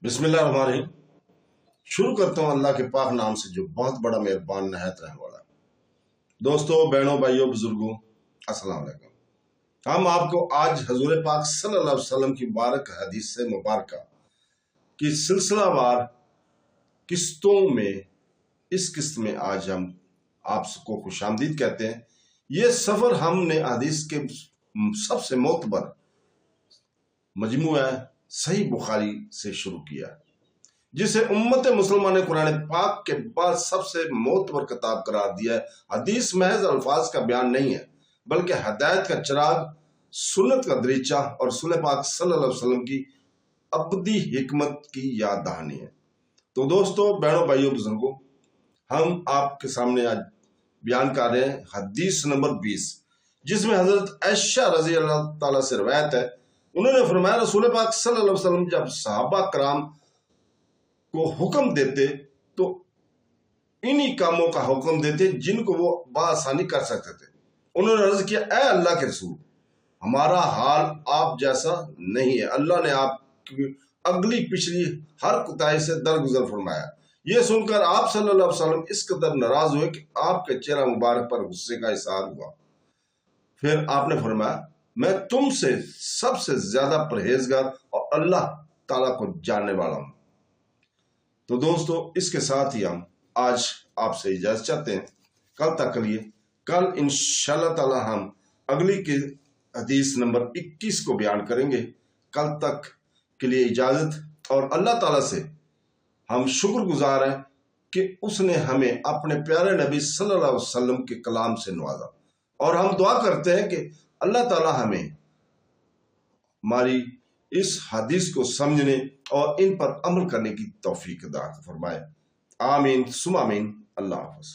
बिस्मिल्लाहिर्रहमानिर्रहीम। शुरू करता हूँ अल्लाह के पाक नाम से जो बहुत बड़ा मेहरबान नहायत रहने वाला है। दोस्तों, बहनों, भाइयों, बुजुर्गों, अस्सलाम वालेकुम। हम आपको आज हजूर पाक सल्लल्लाहु अलैहि वसल्लम की मुबारक हदीस से मुबारक की सिलसिलावार किस्तों में इस किस्त में आज हम आपको खुशामदीद कहते हैं। ये सफ़र हमने हदीस के सबसे मोतबर मजमूआ सही बुखारी से शुरू किया, जिसे उम्मत मुसलमान ने कुरान पाक के बाद सबसे मोतबर किताब करार दिया है। हदीस महज अल्फाज का बयान नहीं है, बल्कि हदायत का चिराग, सुन्नत का दरीचा और रसूल पाक सल्लल्लाहु अलैहि वसल्लम की अबदी हिकमत की याद दहानी है। तो दोस्तों, बहनों, भाइयों, बुजुर्गों, हम आपके सामने आज बयान कर रहे हैं हदीस नंबर 20, जिसमें हजरत आयशा रजी अल्लाह ताला से रवायत है। उन्होंने फरमाया, रसूल पाक सल्लल्लाहु अलैहि वसल्लम जब सहाबा कराम को हुक्म देते तो इन्हीं कामों का हुक्म देते जिनको वो बआसानी कर सकते थे। उन्होंने अर्ज किया, ए अल्लाह के रसूल, हमारा हाल आप जैसा नहीं है। अल्लाह ने आपकी अगली पिछली हर कुताही से दरगुजर फरमाया। ये सुनकर आप सल्लल्लाहु अलैहि वसल्लम इस कदर नाराज हुए कि आपके चेहरा मुबारक पर गुस्से का इज़हार हुआ। फिर आपने फरमाया, मैं तुमसे सबसे ज्यादा परहेजगार और अल्लाह ताला को जानने वाला हूं। तो दोस्तों, इसके साथ ही हम आज आपसे इजाजत चाहते हैं। कल तक के लिए, कल इंशाअल्लाह ताला हम अगली की हदीस नंबर 21 को बयान करेंगे। कल तक के लिए इजाजत, और अल्लाह ताला से हम शुक्रगुजार हैं कि उसने हमें अपने प्यारे नबी सल्लल्लाहु अलैहि वसल्लम के कलाम से नवाजा, और हम दुआ करते हैं कि अल्लाह ताला हमें हमारी इस हदीस को समझने और इन पर अमल करने की तौफीक अता फरमाए। आमीन सुम आमीन। अल्लाह हाफ़िज़।